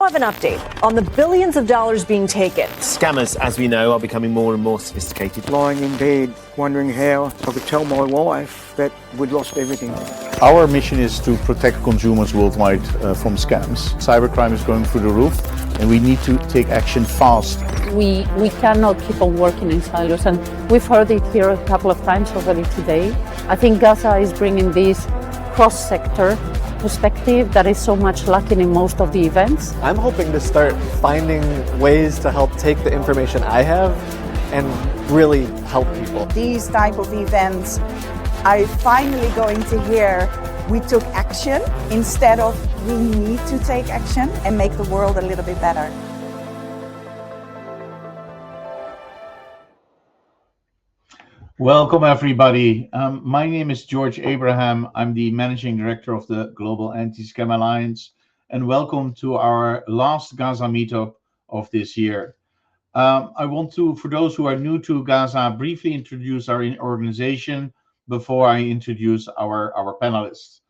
have an update on the billions of dollars being taken. Scammers, as we know, are becoming more and more sophisticated. Lying in bed, wondering how I could tell my wife that we'd lost everything. Our mission is to protect consumers worldwide from scams. Cybercrime is going through the roof, and we need to take action fast. We cannot keep on working in silos, and we've heard it here a couple of times already today. I think GASA is bringing this cross-sector perspective that is so much lacking in most of the events. I'm hoping to start finding ways to help take the information I have and really help people. These type of events are finally going to hear we took action instead of we need to take action and make the world a little bit better. Welcome, everybody. My name is Jorij Abraham. I'm the Managing Director of the Global Anti-Scam Alliance, and welcome to our last GASA meetup of this year. I want to, for those who are new to GASA, briefly introduce our organization before I introduce our panelists.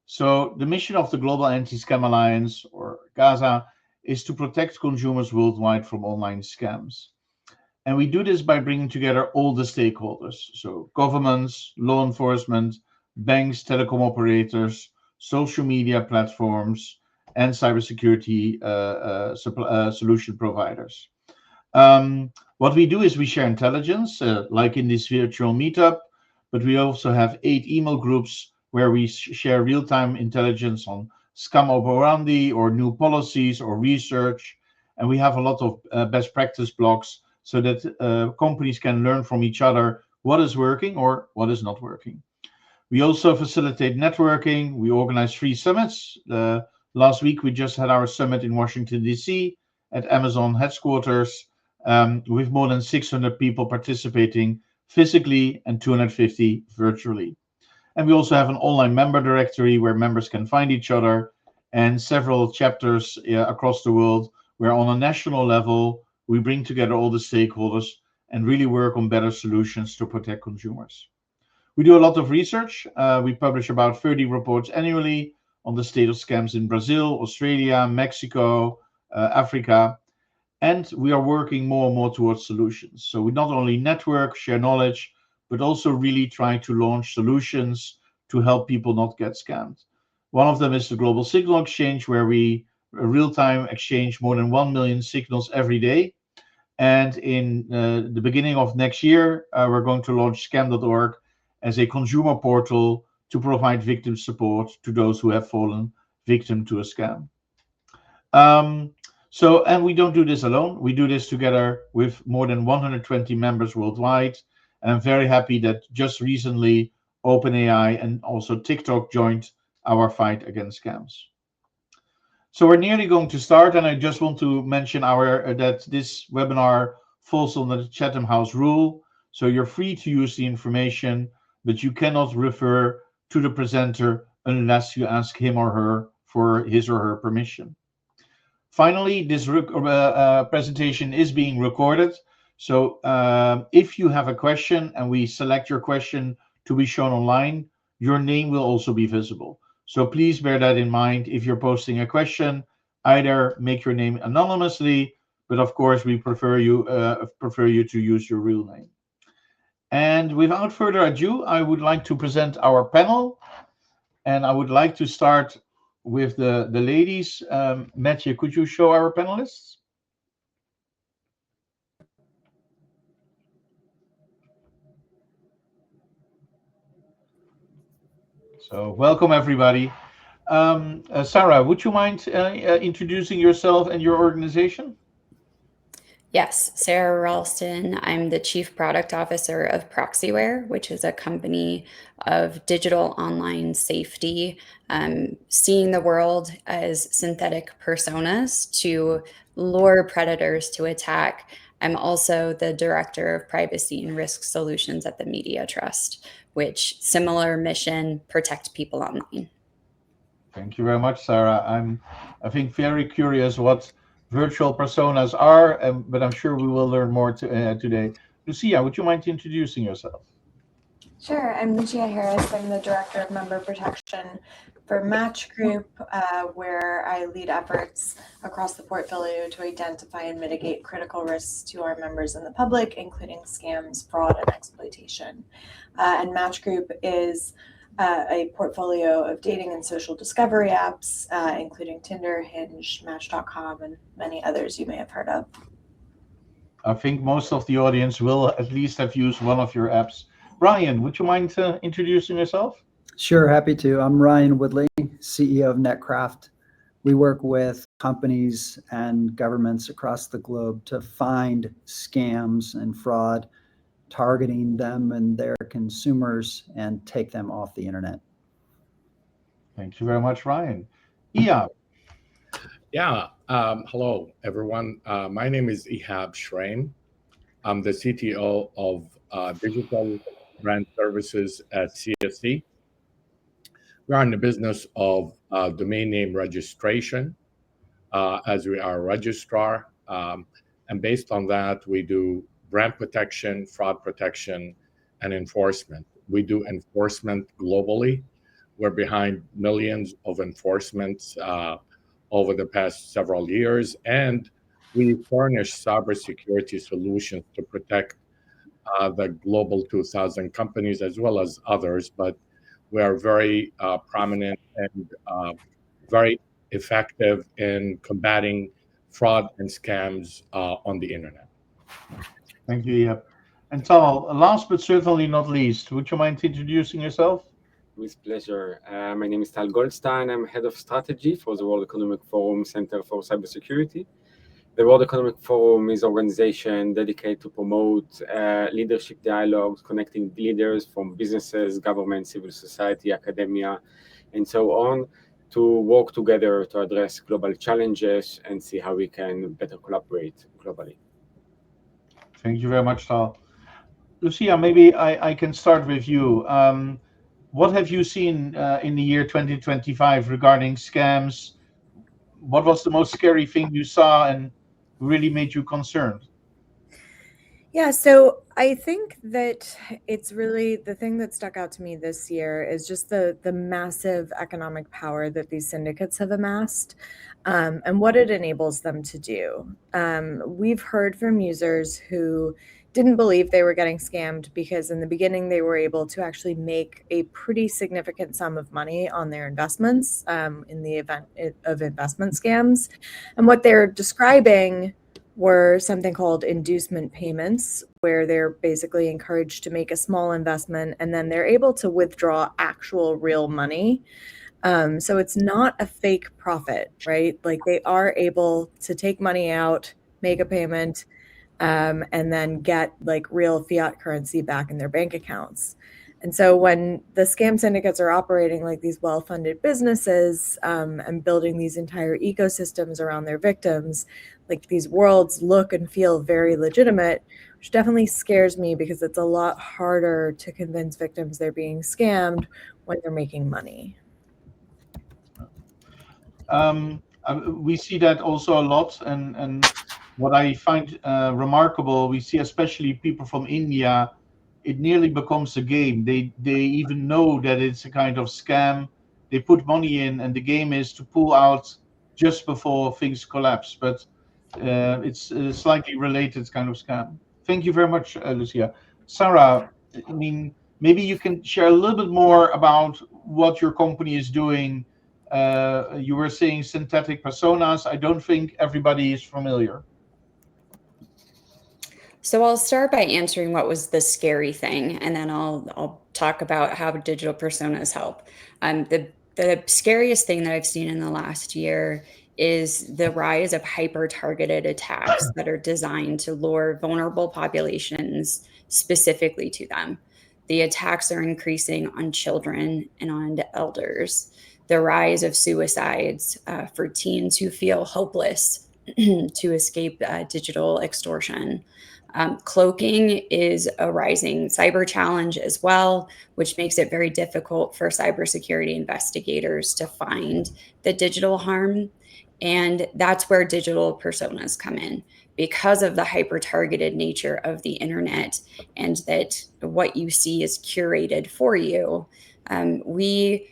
So the mission of the Global Anti-Scam Alliance, or GASA, is to protect consumers worldwide from online scams. And we do this by bringing together all the stakeholders, so governments, law enforcement, banks, telecom operators, social media platforms, and cybersecurity solution providers. What we do is we share intelligence, like in this virtual meetup, but we also have 8 email groups where we share real-time intelligence on scam operandi or new policies or research. And we have a lot of best practice blogs so that companies can learn from each other what is working or what is not working. We also facilitate networking. We organize free summits. Last week, we just had our summit in Washington, D.C. at Amazon headquarters with more than 600 people participating physically and 250 virtually. And we also have an online member directory where members can find each other, and several chapters across the world where on a national level, we bring together all the stakeholders and really work on better solutions to protect consumers. We do a lot of research. We publish about 30 reports annually on the state of scams in Brazil, Australia, Mexico, Africa, and we are working more and more towards solutions. So we not only network, share knowledge, but also really try to launch solutions to help people not get scammed. One of them is the Global Signal Exchange, where we real-time exchange more than 1 million signals every day. And in the beginning of next year, we're going to launch scam.org as a consumer portal to provide victim support to those who have fallen victim to a scam. And we don't do this alone. We do this together with more than 120 members worldwide. And I'm very happy that just recently OpenAI and also TikTok joined our fight against scams. So we're nearly going to start, and I just want to mention that this webinar falls under the Chatham House rule. So you're free to use the information, but you cannot refer to the presenter unless you ask him or her for his or her permission. Finally, this presentation is being recorded. So if you have a question and we select your question to be shown online, your name will also be visible. So please bear that in mind. If you're posting a question, either make your name anonymously, but of course we prefer you to use your real name. And without further ado, I would like to present our panel, and I would like to start with the ladies. Matthew, could you show our panelists? So welcome, everybody. Sarah, would you mind introducing yourself and your organization? Yes, Sarah Ralston. I'm the Chief Product Officer of Proxyware, which is a company of digital online safety, seeing the world as synthetic personas to lure predators to attack. I'm also the Director of Privacy and Risk Solutions at the Media Trust, which similar mission, protect people online. Thank you very much, Sarah. I think very curious what virtual personas are, but I'm sure we will learn more today. Lucia, would you mind introducing yourself? Sure, I'm Lucia Harris. I'm the Director of Member Protection For Match Group, where I lead efforts across the portfolio to identify and mitigate critical risks to our members and the public, including scams, fraud, and exploitation. And Match Group is a portfolio of dating and social discovery apps, including Tinder, Hinge, Match.com, and many others you may have heard of. I think most of the audience will at least have used one of your apps. Ryan, would you mind introducing yourself? Sure, happy to. I'm Ryan Woodley, CEO of Netcraft. We work with companies and governments across the globe to find scams and fraud, targeting them and their consumers, and take them off the internet. Thank you very much, Ryan. Ihab. Yeah, hello, everyone. My name is Ihab Shraim. I'm the CTO of Digital Brand Services at CSC. We are in the business of domain name registration, as we are a registrar. And based on that, we do brand protection, fraud protection, and enforcement. We do enforcement globally. We're behind millions of enforcements over the past several years, and we furnish cybersecurity solutions to protect the global 2,000 companies as well as others, but we are very prominent and very effective in combating fraud and scams on the internet. Thank you, Ihab. And Tal, last but certainly not least, would you mind introducing yourself? With pleasure. My name is Tal Goldstein. I'm head of strategy for the World Economic Forum Center for Cybersecurity. The World Economic Forum is an organization dedicated to promote leadership dialogues, connecting leaders from businesses, government, civil society, academia, and so on, to work together to address global challenges and see how we can better collaborate globally. Thank you very much, Tal. Lucia, maybe I can start with you. What have you seen in the year 2025 regarding scams? What was the most scary thing you saw and really made you concerned? Yeah, so I think that it's really the thing that stuck out to me this year is just the massive economic power that these syndicates have amassed, and what it enables them to do. We've heard from users who didn't believe they were getting scammed because in the beginning they were able to actually make a pretty significant sum of money on their investments in the event of investment scams. And what they're describing were something called inducement payments, where they're basically encouraged to make a small investment and then they're able to withdraw actual real money. So it's not a fake profit, right? Like they are able to take money out, make a payment, and then get like real fiat currency back in their bank accounts. And so when the scam syndicates are operating like these well-funded businesses and building these entire ecosystems around their victims, like these worlds look and feel very legitimate, which definitely scares me because it's a lot harder to convince victims they're being scammed when they're making money. We see that also a lot, and what I find remarkable, we see especially people from India, it nearly becomes a game. They even know that it's a kind of scam. They put money in, and the game is to pull out just before things collapse. But it's a slightly related kind of scam. Thank you very much, Lucia. Sarah, I mean, maybe you can share a little bit more about what your company is doing. You were saying synthetic personas. I don't think everybody is familiar. So I'll start by answering what was the scary thing, and then I'll talk about how digital personas help. The scariest thing that I've seen in the last year is the rise of hyper-targeted attacks that are designed to lure vulnerable populations specifically to them. The attacks are increasing on children and on elders. The rise of suicides for teens who feel hopeless to escape digital extortion. Cloaking is a rising cyber challenge as well, which makes it very difficult for cybersecurity investigators to find the digital harm. And that's where digital personas come in. Because of the hyper-targeted nature of the internet and that what you see is curated for you, we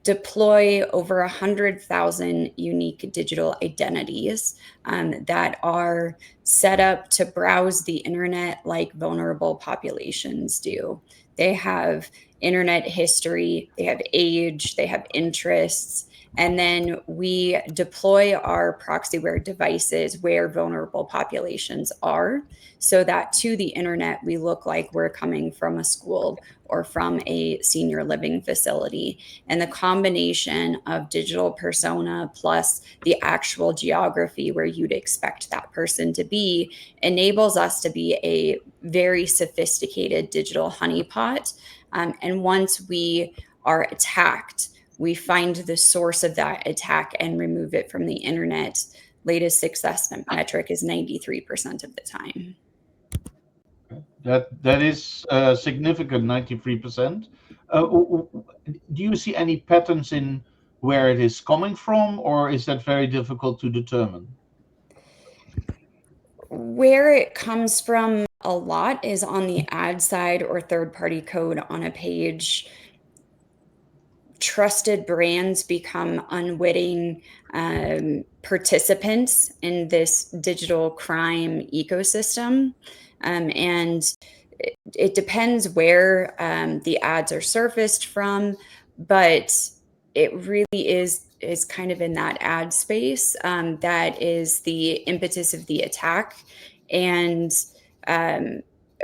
deploy over 100,000 unique digital identities that are set up to browse the internet like vulnerable populations do. They have internet history, they have age, they have interests, and then we deploy our Proxyware devices where vulnerable populations are, so that to the internet we look like we're coming from a school or from a senior living facility. And the combination of digital persona plus the actual geography where you'd expect that person to be enables us to be a very sophisticated digital honeypot. And once we are attacked, we find the source of that attack and remove it from the internet. Latest success metric is 93% of the time. That is significant, 93%. Do you see any patterns in where it is coming from, or is that very difficult to determine? Where it comes from a lot is on the ad side or third-party code on a page. Trusted brands become unwitting participants in this digital crime ecosystem. And it depends where the ads are surfaced from, but it really is kind of in that ad space that is the impetus of the attack. And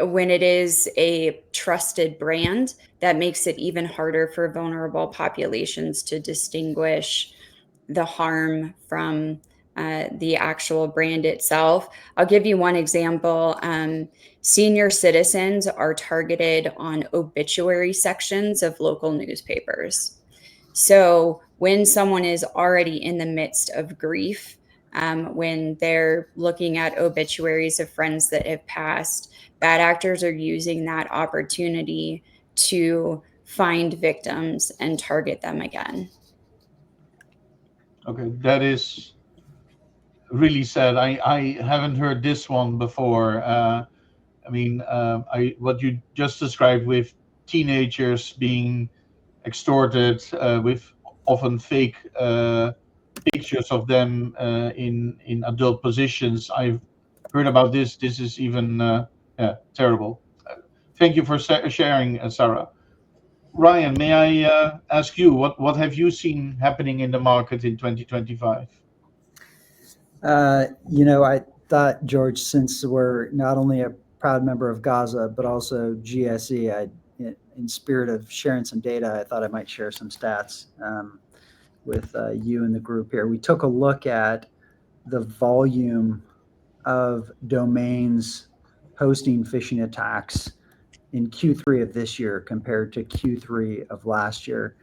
when it is a trusted brand, that makes it even harder for vulnerable populations to distinguish the harm from the actual brand itself. I'll give you one example. Senior citizens are targeted on obituary sections of local newspapers. So when someone is already in the midst of grief, when they're looking at obituaries of friends that have passed, bad actors are using that opportunity to find victims and target them again. Okay, that is really sad. I haven't heard this one before. What you just described with teenagers being extorted with often fake pictures of them in adult positions. I've heard about this. This is even terrible. Thank you for sharing, Sarah. Ryan, may I ask you, what have you seen happening in the market in 2025? I thought, George, since we're not only a proud member of GASA, but also GSE, in spirit of sharing some data, I thought I might share some stats with you and the group here. We took a look at the volume of domains hosting phishing attacks in Q3 of this year compared to Q3 of last year.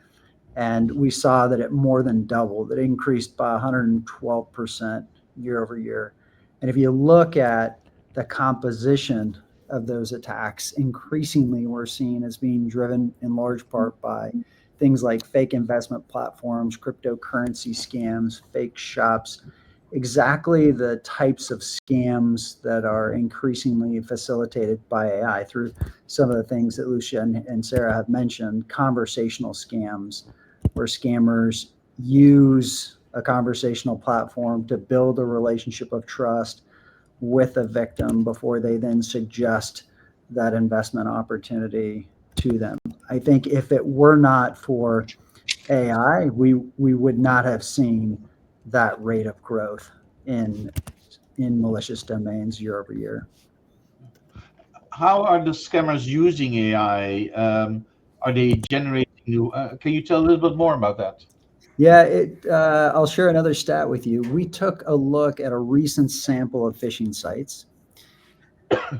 And we saw that it more than doubled. It increased by 112% year over year. And if you look at the composition of those attacks, increasingly we're seeing as being driven in large part by things like fake investment platforms, cryptocurrency scams, fake shops, exactly the types of scams that are increasingly facilitated by AI through some of the things that Lucia and Sarah have mentioned, conversational scams, where scammers use a conversational platform to build a relationship of trust with a victim before they then suggest that investment opportunity to them. I think if it were not for AI, we would not have seen that rate of growth in malicious domains year over year. How are the scammers using AI? Are they generating new? Can you tell a little bit more about that? Yeah, I'll share another stat with you. We took a look at a recent sample of phishing sites,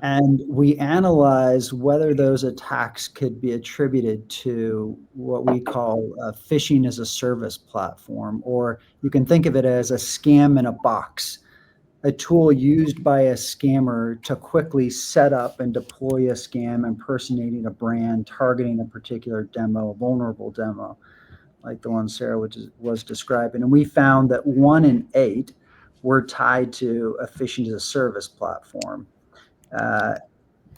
and we analyzed whether those attacks could be attributed to what we call a phishing as a service platform, or you can think of it as a scam in a box, a tool used by a scammer to quickly set up and deploy a scam impersonating a brand, targeting a particular demo, a vulnerable demo, like the one Sarah was describing. And we found that 1 in 8 were tied to a phishing as a service platform.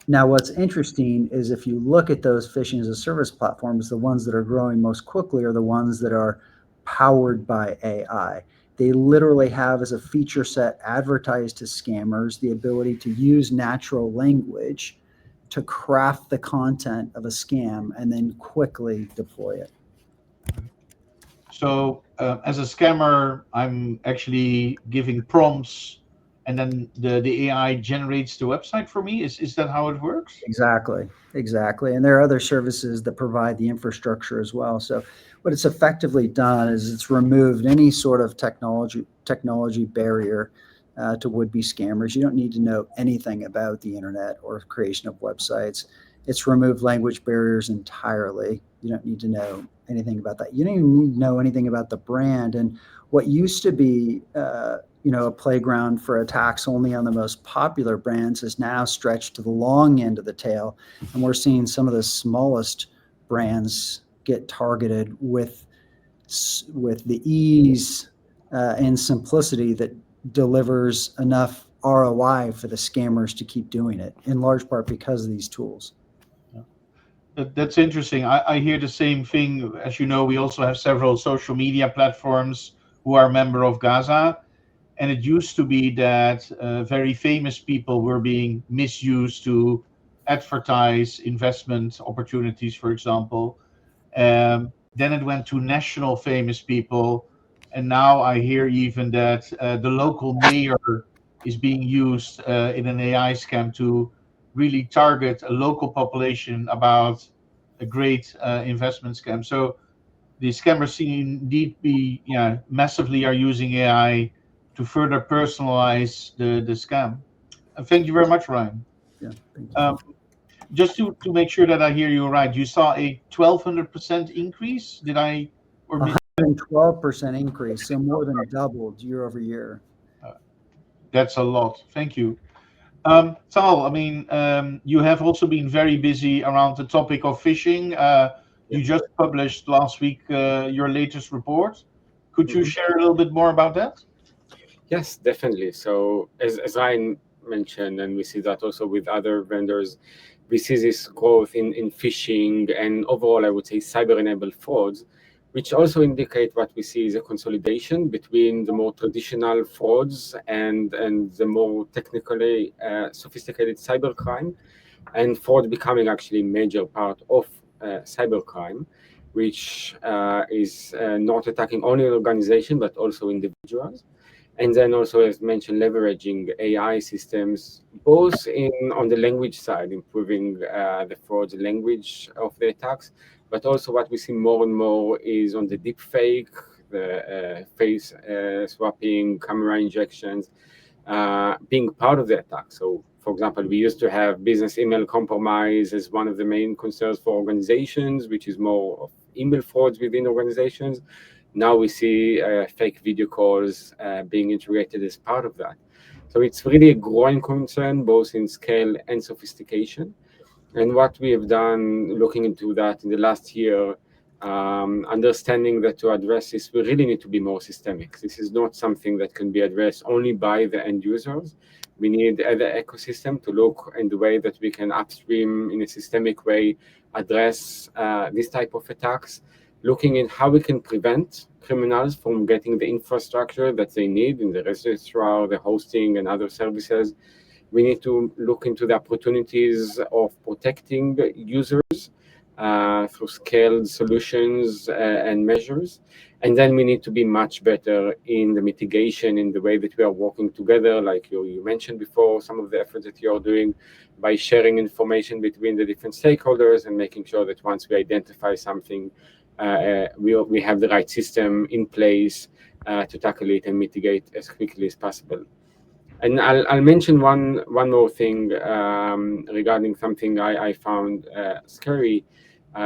Now, what's interesting is if you look at those phishing as a service platforms, the ones that are growing most quickly are the ones that are powered by AI. They literally have as a feature set advertised to scammers the ability to use natural language to craft the content of a scam and then quickly deploy it. So as a scammer, I'm actually giving prompts, and then the AI generates the website for me. Is that how it works? Exactly. And there are other services that provide the infrastructure as well. So what it's effectively done is it's removed any sort of technology barrier to would-be scammers. You don't need to know anything about the internet or creation of websites. It's removed language barriers entirely. You don't need to know anything about that. You don't even need to know anything about the brand. And what used to be a playground for attacks only on the most popular brands is now stretched to the long end of the tail. And we're seeing some of the smallest brands get targeted with the ease and simplicity that delivers enough ROI for the scammers to keep doing it, in large part because of these tools. That's interesting. I hear the same thing. As you know, we also have several social media platforms who are a member of GASA. And it used to be that very famous people were being misused to advertise investment opportunities, for example. Then it went to national famous people. And now I hear even that the local mayor is being used in an AI scam to really target a local population about a great investment scam. So the scammers seem indeed be massively are using AI to further personalize the scam. Thank you very much, Ryan. Yeah, thank you. Just to make sure that I hear you right, you saw a 1,200% increase? Did I? Or 112% increase, so more than doubled year over year. That's a lot. Thank you. Tal, I mean, you have also been very busy around the topic of phishing. You just published last week your latest report. Could you share a little bit more about that? Yes, definitely. So as Ryan mentioned, and we see that also with other vendors, we see this growth in phishing and overall, I would say, cyber-enabled frauds, which also indicate what we see is a consolidation between the more traditional frauds and the more technically sophisticated cybercrime, and fraud becoming actually a major part of cybercrime, which is not attacking only an organization, but also individuals. And then also, as mentioned, leveraging AI systems, both on the language side, improving the fraud language of the attacks, but also what we see more and more is on the deep fake, the face swapping, camera injections, being part of the attack. So, for example, we used to have business email compromise as one of the main concerns for organizations, which is more of email frauds within organizations. Now we see fake video calls being integrated as part of that. So it's really a growing concern, both in scale and sophistication. And what we have done looking into that in the last year, understanding that to address this, we really need to be more systemic. This is not something that can be addressed only by the end users. We need the ecosystem to look in the way that we can upstream in a systemic way, address this type of attacks, looking at how we can prevent criminals from getting the infrastructure that they need in the registrar, the hosting, and other services. We need to look into the opportunities of protecting users through scaled solutions and measures. And then we need to be much better in the mitigation, in the way that we are working together, like you mentioned before, some of the efforts that you're doing by sharing information between the different stakeholders and making sure that once we identify something, we have the right system in place to tackle it and mitigate as quickly as possible. And I'll mention one more thing regarding something I found scary.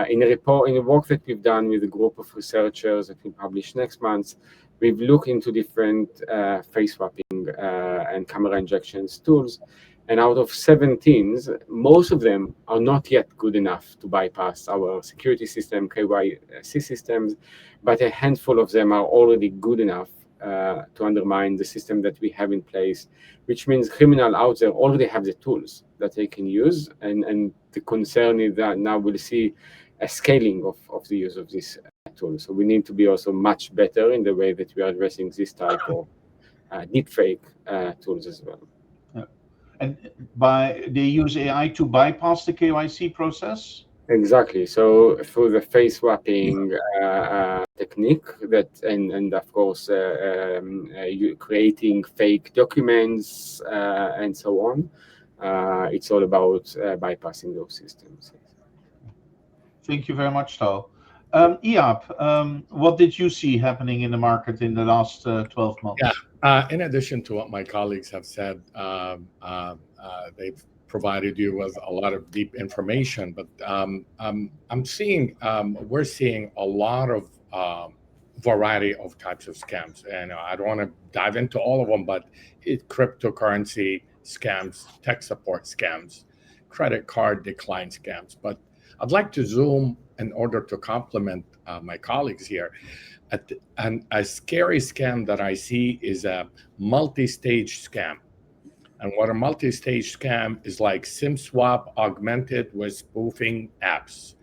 In a work that we've done with a group of researchers that we publish next month, we've looked into different face swapping and camera injections tools. And out of 17, most of them are not yet good enough to bypass our security system, KYC systems, but a handful of them are already good enough to undermine the system that we have in place, which means criminals out there already have the tools that they can use. And the concern is that now we'll see a scaling of the use of this tool. So we need to be also much better in the way that we are addressing this type of deepfake tools as well. And they use AI to bypass the KYC process? Exactly. So through the face swapping technique and of course you creating fake documents and so on, it's all about bypassing those systems. Thank you very much, Tal. Ihab, what did you see happening in the market in the last 12 months? Yeah. In addition to what my colleagues have said, they've provided you with a lot of deep information, but we're seeing a lot of variety of types of scams, and I don't want to dive into all of them, but cryptocurrency scams, tech support scams, credit card decline scams. But I'd like to zoom in order to complement my colleagues here. And a scary scam that I see is a multi-stage scam. And what a multi-stage scam is like SIM swap augmented with spoofing apps.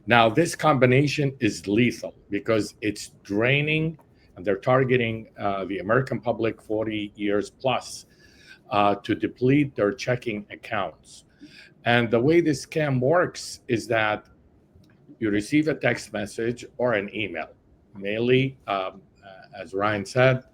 Now, this combination is lethal because it's draining, and they're targeting the American public 40 years plus to deplete their checking accounts. And the way this scam works is that you receive a text message or an email. Mainly, as Ryan said,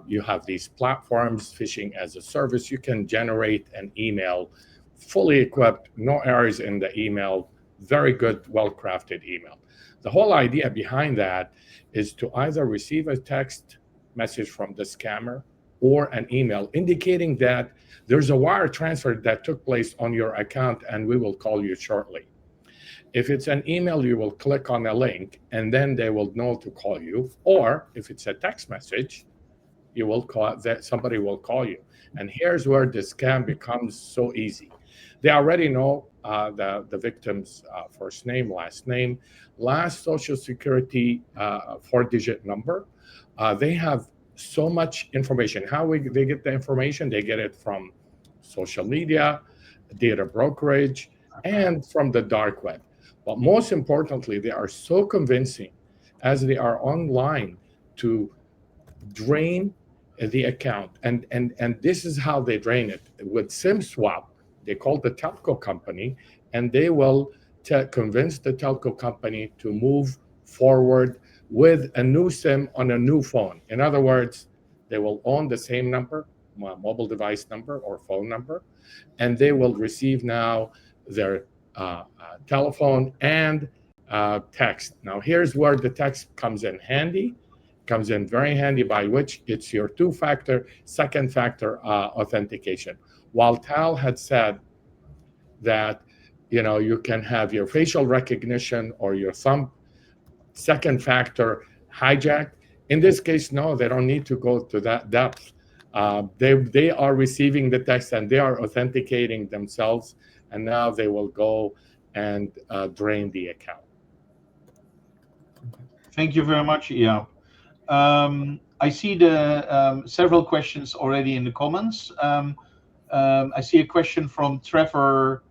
you have these platforms, phishing as a service. You can generate an email fully equipped, no errors in the email, very good, well-crafted email. The whole idea behind that is to either receive a text message from the scammer or an email indicating that there's a wire transfer that took place on your account and we will call you shortly. If it's an email, you will click on a link and then they will know to call you. Or if it's a text message, you will call that somebody will call you. And here's where the scam becomes so easy. They already know the victim's first name, last name, last social security 4-digit number. They have so much information. How they get the information? They get it from social media, data brokerage, and from the dark web. But most importantly, they are so convincing as they are online to drain the account. And this is how they drain it. With SIM swap, they call the telco company, and they will convince the telco company to move forward with a new SIM on a new phone. In other words, they will own the same number, mobile device number or phone number, and they will receive now their telephone and text. Now, here's where the text comes in handy. Comes in very handy, by which it's your second factor authentication. While Tal had said that you can have your facial recognition or your thumb second factor hijacked. In this case, no, they don't need to go to that depth. They are receiving the text and they are authenticating themselves, and now they will go and drain the account. Thank you very much, Ihab. I see the several questions already in the comments. I see a question from Trevor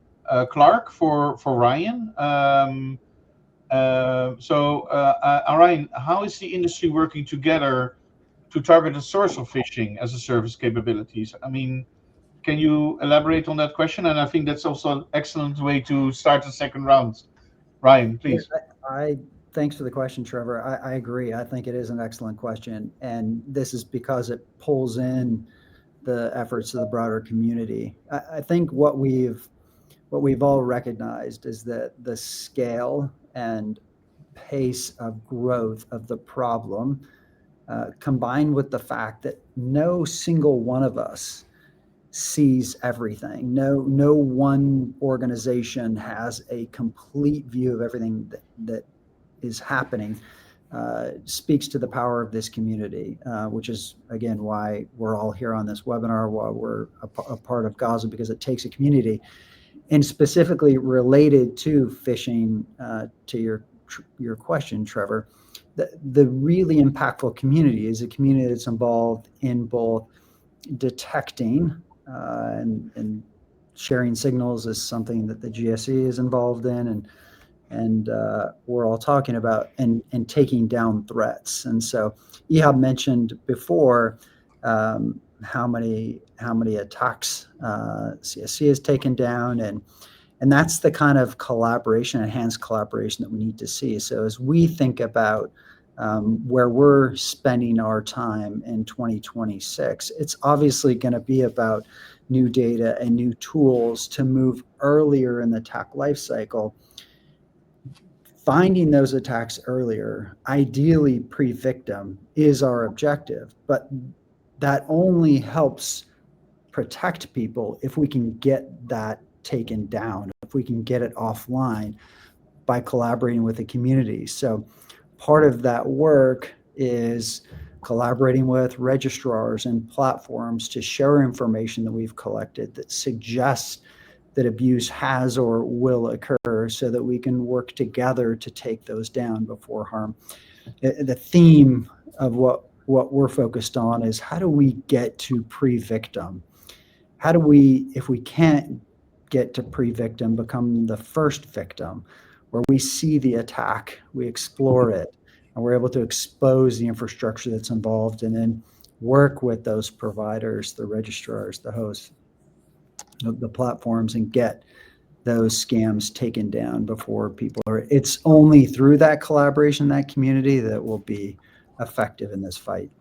Clark for Ryan. Ryan, how is the industry working together to target the source of phishing as a service capabilities? I mean, can you elaborate on that question? And I think that's also an excellent way to start the second round. Ryan, please. Thanks for the question, Trevor. I agree. I think it is an excellent question. And this is because it pulls in the efforts of the broader community. I think what we've all recognized is that the scale and pace of growth of the problem, combined with the fact that no single one of us sees everything. No one organization has a complete view of everything that is happening, speaks to the power of this community, which is, again, why we're all here on this webinar, why we're a part of GASA, because it takes a community. And specifically related to phishing, to your question, Trevor, the really impactful community is a community that's involved in both detecting and sharing signals is something that the GSE is involved in, and we're all talking about and taking down threats. And so Ihab mentioned before how many attacks CSC has taken down, and that's the kind of collaboration, enhanced collaboration that we need to see. So as we think about where we're spending our time in 2026, it's obviously going to be about new data and new tools to move earlier in the attack lifecycle. Finding those attacks earlier, ideally pre-victim, is our objective, but that only helps protect people if we can get that taken down, if we can get it offline by collaborating with the community. So part of that work is collaborating with registrars and platforms to share information that we've collected that suggests that abuse has or will occur, so that we can work together to take those down before harm. The theme of what we're focused on is, how do we get to pre-victim? How do we, if we can't get to pre-victim, become the first victim, where we see the attack, we explore it, and we're able to expose the infrastructure that's involved, and then work with those providers, the registrars, the hosts, the platforms, and get those scams taken down before people are. It's only through that collaboration, that community, that will be effective in this fight.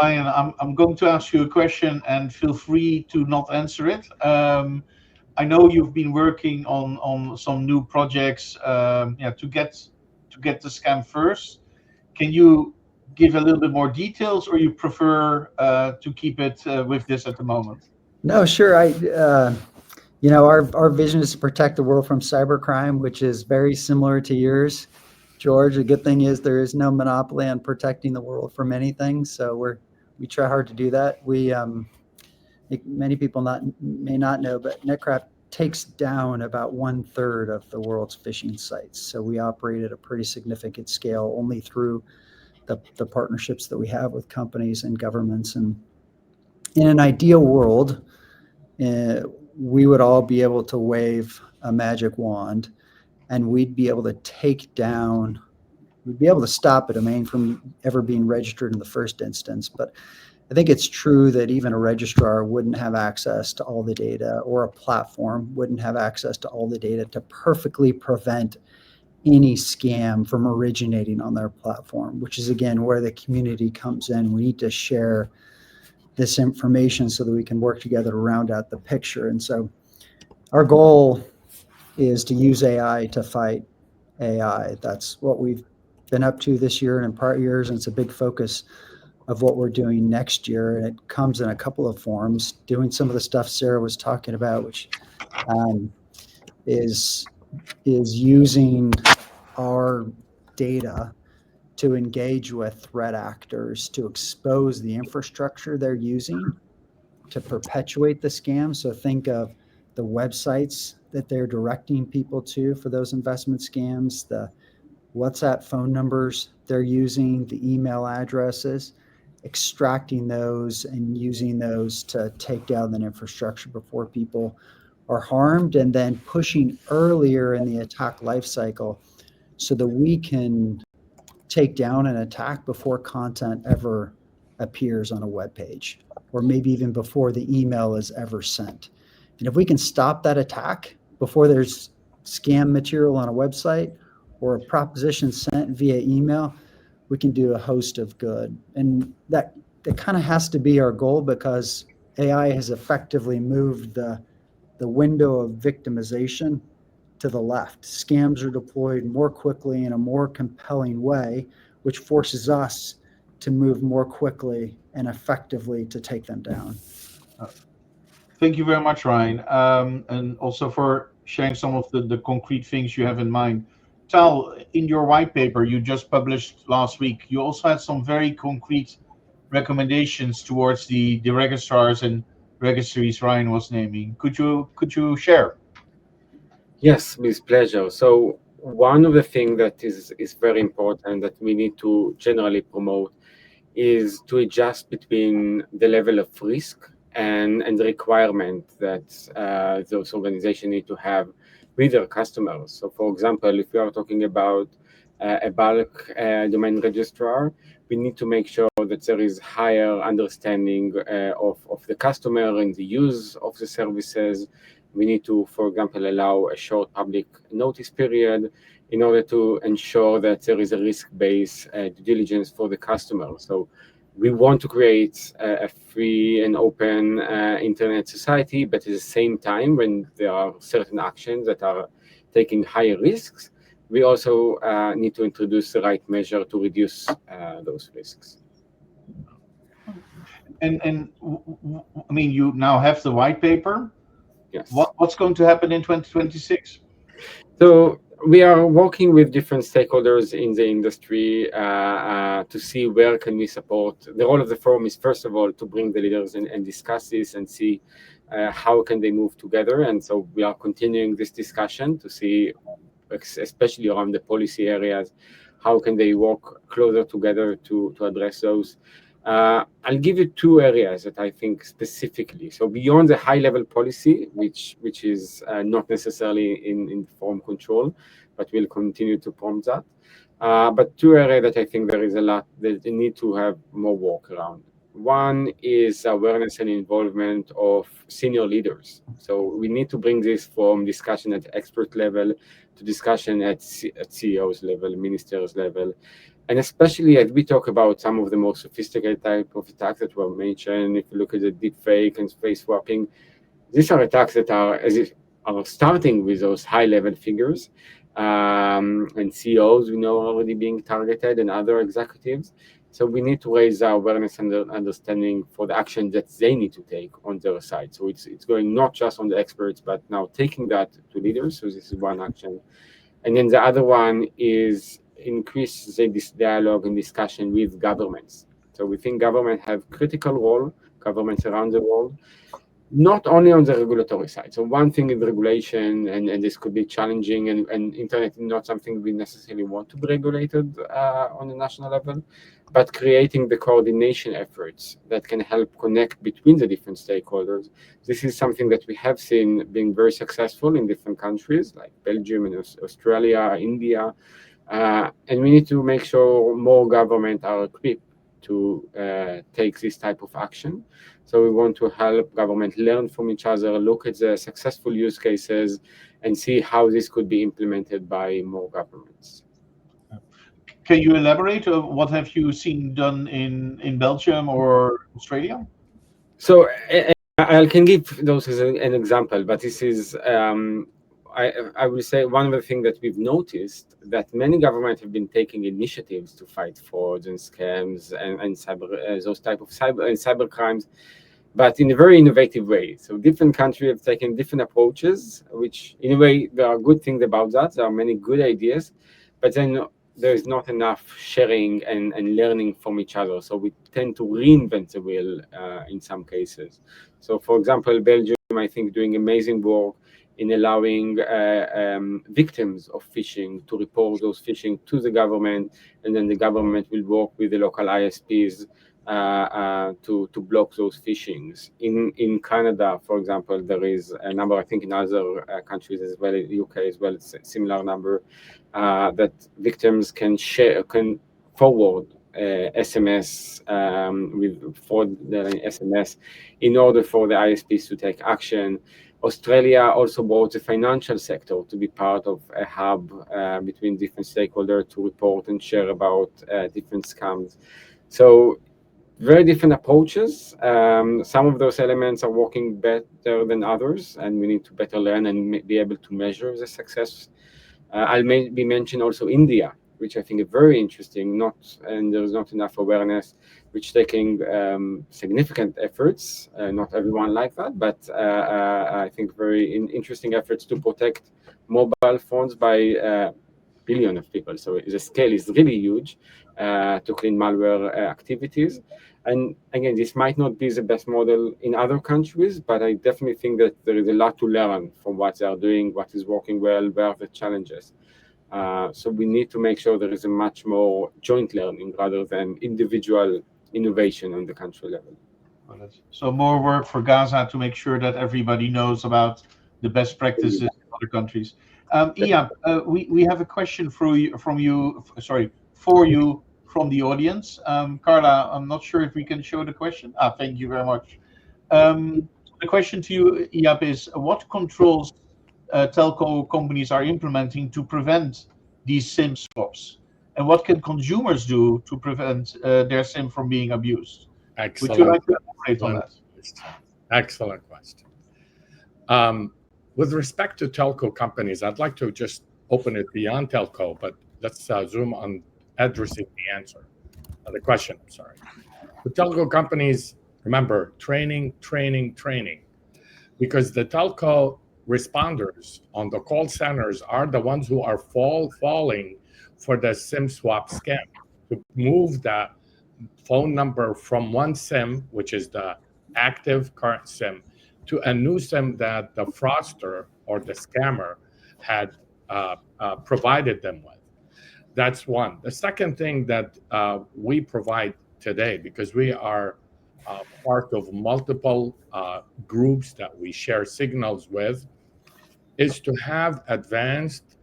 Ryan, I'm going to ask you a question, and feel free to not answer it. I know you've been working on some new projects to get the scam first. Can you give a little bit more details, or you prefer to keep it with this at the moment? No, sure. Our vision is to protect the world from cybercrime, which is very similar to yours, George. The good thing is there is no monopoly on protecting the world from anything, so we try hard to do that. Many people may not know, but Netcraft takes down about 1/3 of the world's phishing sites. So we operate at a pretty significant scale only through the partnerships that we have with companies and governments. And in an ideal world, we would all be able to wave a magic wand, and we'd be able to we'd be able to stop a domain from ever being registered in the first instance. But I think it's true that even a registrar wouldn't have access to all the data, or a platform wouldn't have access to all the data to perfectly prevent any scam from originating on their platform, which is, again, where the community comes in. We need to share this information so that we can work together to round out the picture. And so our goal is to use AI to fight AI. That's what we've been up to this year and in prior years, and it's a big focus of what we're doing next year. And it comes in a couple of forms, doing some of the stuff Sarah was talking about, which is using our data to engage with threat actors, to expose the infrastructure they're using to perpetuate the scam. So think of the websites that they're directing people to for those investment scams, the WhatsApp phone numbers they're using, the email addresses, extracting those and using those to take down that infrastructure before people are harmed, and then pushing earlier in the attack lifecycle so that we can take down an attack before content ever appears on a web page, or maybe even before the email is ever sent. And if we can stop that attack before there's scam material on a website or a proposition sent via email, we can do a host of good. And that kind of has to be our goal, because AI has effectively moved the window of victimization to the left. Scams are deployed more quickly in a more compelling way, which forces us to move more quickly and effectively to take them down. Thank you very much, Ryan, and also for sharing some of the concrete things you have in mind. Tal, in your white paper you just published last week, you also had some very concrete recommendations towards the registrars and registries Ryan was naming. Could you share? Yes, with pleasure. So one of the things that is very important that we need to generally promote is to adjust between the level of risk and the requirement that those organizations need to have with their customers. So, for example, if we are talking about a bulk domain registrar, we need to make sure that there is higher understanding of the customer and the use of the services. We need to, for example, allow a short public notice period in order to ensure that there is a risk-based due diligence for the customer. So we want to create a free and open internet society, but at the same time, when there are certain actions that are taking higher risks, we also need to introduce the right measure to reduce those risks. And I mean, you now have the white paper. Yes. What's going to happen in 2026? So we are working with different stakeholders in the industry to see where can we support. The role of the forum is, first of all, to bring the leaders and discuss this and see how can they move together. And so we are continuing this discussion to see, especially around the policy areas, how can they work closer together to address those. I'll give you two areas that I think specifically. So beyond the high-level policy, which is not necessarily in forum control, but we'll continue to prompt that. But two areas that I think there is a lot that they need to have more work around. One is awareness and involvement of senior leaders. So we need to bring this from discussion at expert level to discussion at CEOs level, ministers level. And especially as we talk about some of the more sophisticated type of attacks that were mentioned, if you look at the deep fake and face swapping, these are attacks that are starting with those high-level figures. And CEOs we know already being targeted and other executives. So we need to raise our awareness and understanding for the action that they need to take on their side. So it's going not just on the experts, but now taking that to leaders. So this is one action. And then the other one is increase this dialogue and discussion with governments. So we think government have critical role, governments around the world, not only on the regulatory side. So one thing is regulation, and this could be challenging, and internet is not something we necessarily want to be regulated on a national level, but creating the coordination efforts that can help connect between the different stakeholders. This is something that we have seen being very successful in different countries like Belgium and Australia, India, and we need to make sure more governments are equipped to take this type of action. So we want to help government learn from each other, look at the successful use cases, and see how this could be implemented by more governments. Can you elaborate? What have you seen done in Belgium or Australia? So I can give those as an example, but this is, I will say one of the things that we've noticed that many governments have been taking initiatives to fight frauds and scams and cyber, those type of cyber crimes, but in a very innovative way. So different countries have taken different approaches, which in a way there are good things about that. There are many good ideas, but then there is not enough sharing and learning from each other. So we tend to reinvent the wheel in some cases. So for example, Belgium, I think, doing amazing work in allowing victims of phishing to report those phishing to the government, and then the government will work with the local ISPs to block those phishings. In Canada, for example, there is a number, I think in other countries as well, UK as well, it's a similar number, that victims can forward SMS with fraud SMS in order for the ISPs to take action. Australia also brought the financial sector to be part of a hub between different stakeholders to report and share about different scams. So very different approaches. Some of those elements are working better than others, and we need to better learn and be able to measure the success. I'll maybe mention also India, which I think is very interesting, and there's not enough awareness, which taking significant efforts, not everyone like that, but I think very interesting efforts to protect mobile phones by billion of people. So the scale is really huge to clean malware activities. And again, this might not be the best model in other countries, but I definitely think that there is a lot to learn from what they are doing, what is working well, where are the challenges. So we need to make sure there is a much more joint learning rather than individual innovation on the country level. So more work for GASA to make sure that everybody knows about the best practices in other countries. Ihab, we have a question for you from the audience. Carla, I'm not sure if we can show the question. Thank you very much. The question to you, Ihab, is what controls telco companies are implementing to prevent these SIM swaps, and what can consumers do to prevent their SIM from being abused? Excellent. Would you like to elaborate on that? Excellent question. With respect to telco companies, I'd like to just open it beyond telco, but let's zoom on addressing the question. I'm sorry. The telco companies, remember, training, because the telco responders on the call centers are the ones who are falling for the SIM swap scam, to move the phone number from one SIM, which is the active current SIM, to a new SIM that the fraudster or the scammer had provided them with. That's one. The second thing that we provide today, because we are part of multiple groups that we share signals with, is to have advanced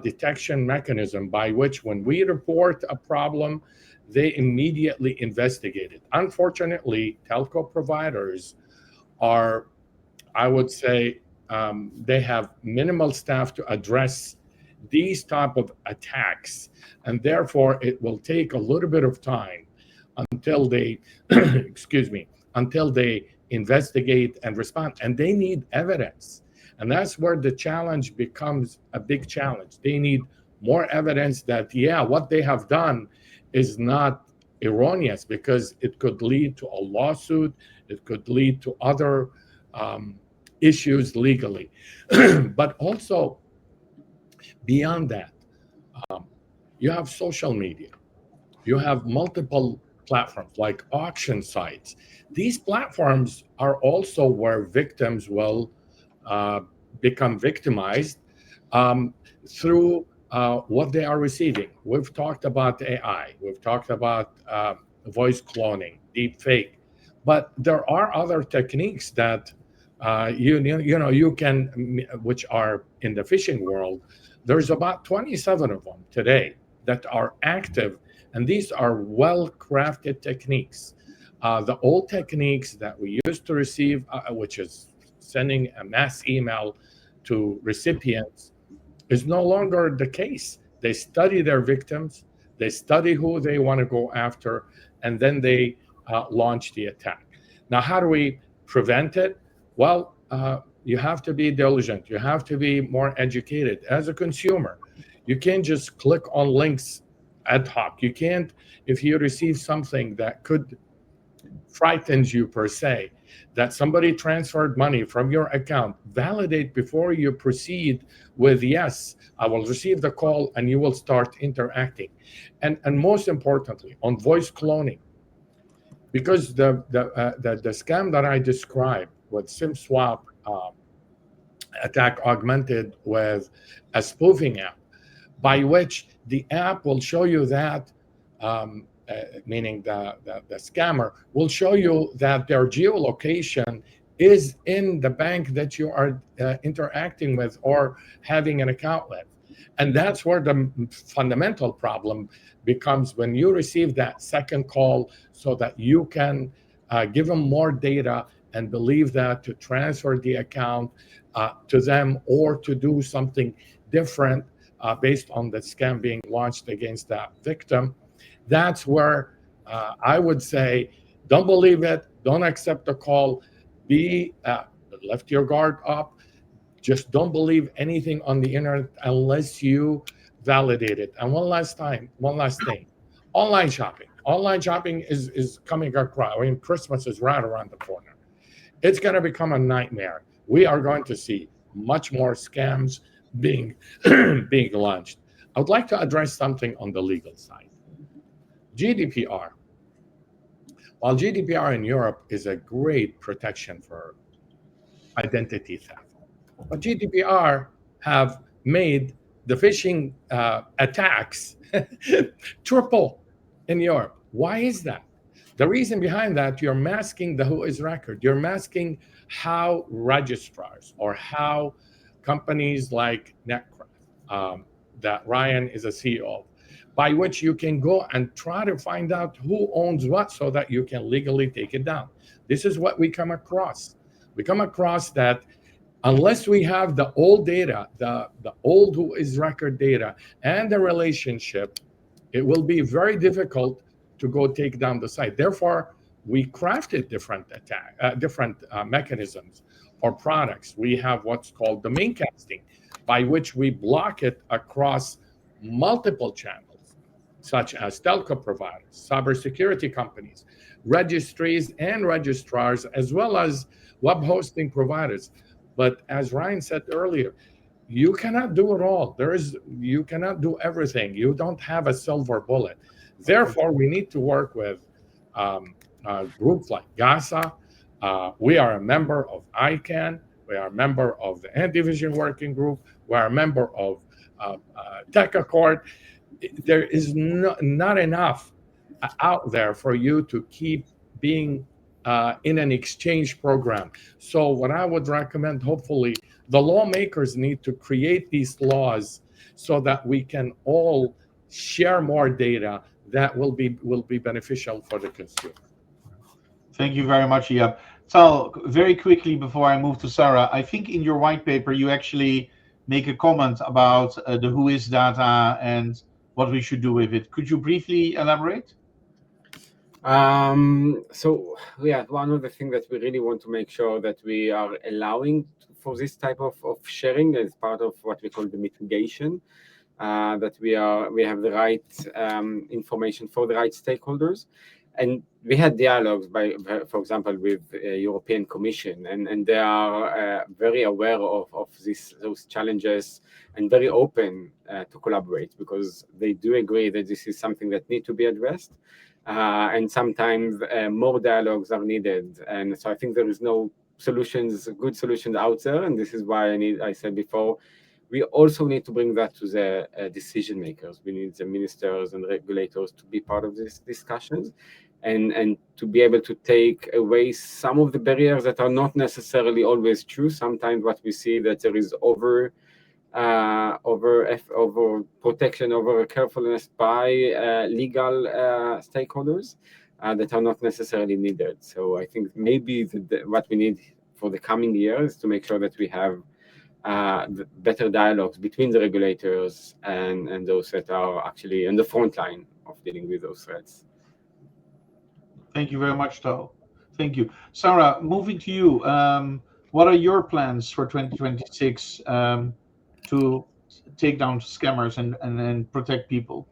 detection mechanism by which when we report a problem, they immediately investigate it. Unfortunately, telco providers are, I would say, they have minimal staff to address these type of attacks, and therefore it will take a little bit of time until they, until they investigate and respond, and they need evidence. And that's where the challenge becomes a big challenge. They need more evidence that, yeah, what they have done is not erroneous, because it could lead to a lawsuit, it could lead to other issues legally. But also, beyond that, you have social media. You have multiple platforms like auction sites. These platforms are also where victims will become victimized through what they are receiving. We've talked about AI. We've talked about voice cloning, deep fake. But there are other techniques that you can, which are in the phishing world. There's about 27 of them today that are active, and these are well-crafted techniques. The old techniques that we used to receive, which is sending a mass email to recipients, is no longer the case. They study their victims, they study who they want to go after, and then they launch the attack. Now, how do we prevent it? Well, you have to be diligent. You have to be more educated. As a consumer, you can't just click on links ad hoc. You can't, if you receive something that could frightens you per se, that somebody transferred money from your account, validate before you proceed with, yes, I will receive the call and you will start interacting. And most importantly, on voice cloning, because the scam that I described with SIM swap attack augmented with a spoofing app, by which the app will show you that, meaning the scammer will show you that their geolocation is in the bank that you are interacting with or having an account with. And that's where the fundamental problem becomes, when you receive that second call, so that you can give them more data and believe that to transfer the account to them or to do something different based on the scam being launched against that victim. That's where I would say, don't believe it, don't accept the call, lift your guard up. Just don't believe anything on the internet unless you validate it. And one last thing, online shopping. Online shopping is coming across. I mean, Christmas is right around the corner. It's going to become a nightmare. We are going to see much more scams being launched. I would like to address something on the legal side. GDPR. While GDPR in Europe is a great protection for identity theft, but GDPR have made the phishing attacks triple in Europe. Why is that? The reason behind that, you're masking the who is record. You're masking how registrars or how companies like Netcraft, that Ryan is a CEO of, by which you can go and try to find out who owns what so that you can legally take it down. This is what we come across. We come across that unless we have the old data, the old who is record data and the relationship, it will be very difficult to go take down the site. Therefore, we crafted different mechanisms or products. We have what's called domain casting, by which we block it across multiple channels, such as telco providers, cybersecurity companies, registries and registrars, as well as web hosting providers. But as Ryan said earlier, you cannot do it all. You cannot do everything. You don't have a silver bullet. Therefore, we need to work with groups like GASA. We are a member of ICANN. We are a member of the Anti-Vision Working Group. We are a member of Tech Accord. There is not enough out there for you to keep being in an exchange program. So what I would recommend, hopefully, the lawmakers need to create these laws so that we can all share more data that will be beneficial for the consumer. Thank you very much, Ihab. So very quickly before I move to Sarah, I think in your white paper you actually make a comment about the who is data and what we should do with it. Could you briefly elaborate? So yeah, one of the things that we really want to make sure that we are allowing for this type of sharing as part of what we call the mitigation, that we have the right information for the right stakeholders. And we had dialogues, for example, with European Commission, and they are very aware of those challenges and very open to collaborate, because they do agree that this is something that needs to be addressed. And sometimes more dialogues are needed. And so I think there is no good solutions out there. And this is why I said before, we also need to bring that to the decision makers. We need the ministers and regulators to be part of these discussions and to be able to take away some of the barriers that are not necessarily always true. Sometimes what we see that there is over protection, over carefulness by legal stakeholders that are not necessarily needed. So I think maybe what we need for the coming years to make sure that we have better dialogues between the regulators and those that are actually on the front line of dealing with those threats. Thank you very much, Tal. Thank you. Sarah, moving to you. What are your plans for 2026 to take down scammers and protect people?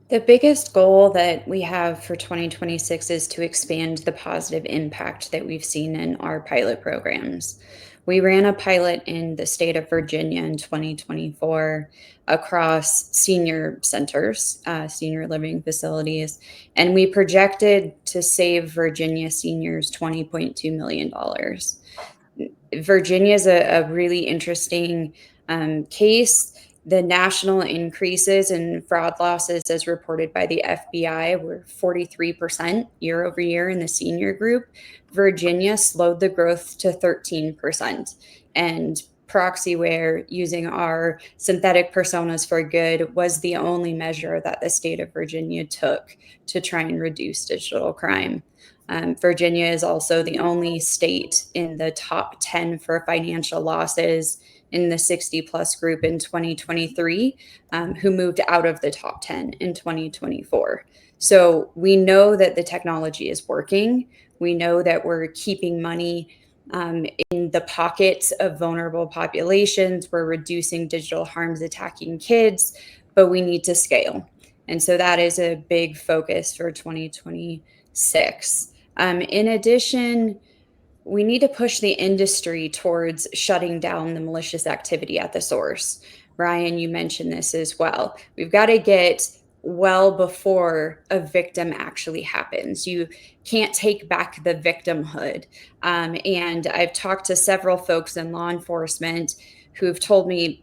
The biggest goal that we have for 2026 is to expand the positive impact that we've seen in our pilot programs. We ran a pilot in the state of Virginia in 2024 across senior centers, senior living facilities, and we projected to save Virginia seniors $20.2 million. Virginia is a really interesting case. The national increases in fraud losses, as reported by the FBI, were 43% year over year in the senior group. Virginia slowed the growth to 13%. And Proxyware, using our synthetic personas for good, was the only measure that the state of Virginia took to try and reduce digital crime. Virginia is also the only state in the top 10 for financial losses in the 60 plus group in 2023, who moved out of the top 10 in 2024. So we know that the technology is working. We know that we're keeping money in the pockets of vulnerable populations. We're reducing digital harms attacking kids, but we need to scale. And so that is a big focus for 2026. In addition, we need to push the industry towards shutting down the malicious activity at the source. Ryan, you mentioned this as well. We've got to get well before a victim actually happens. You can't take back the victimhood. And I've talked to several folks in law enforcement who've told me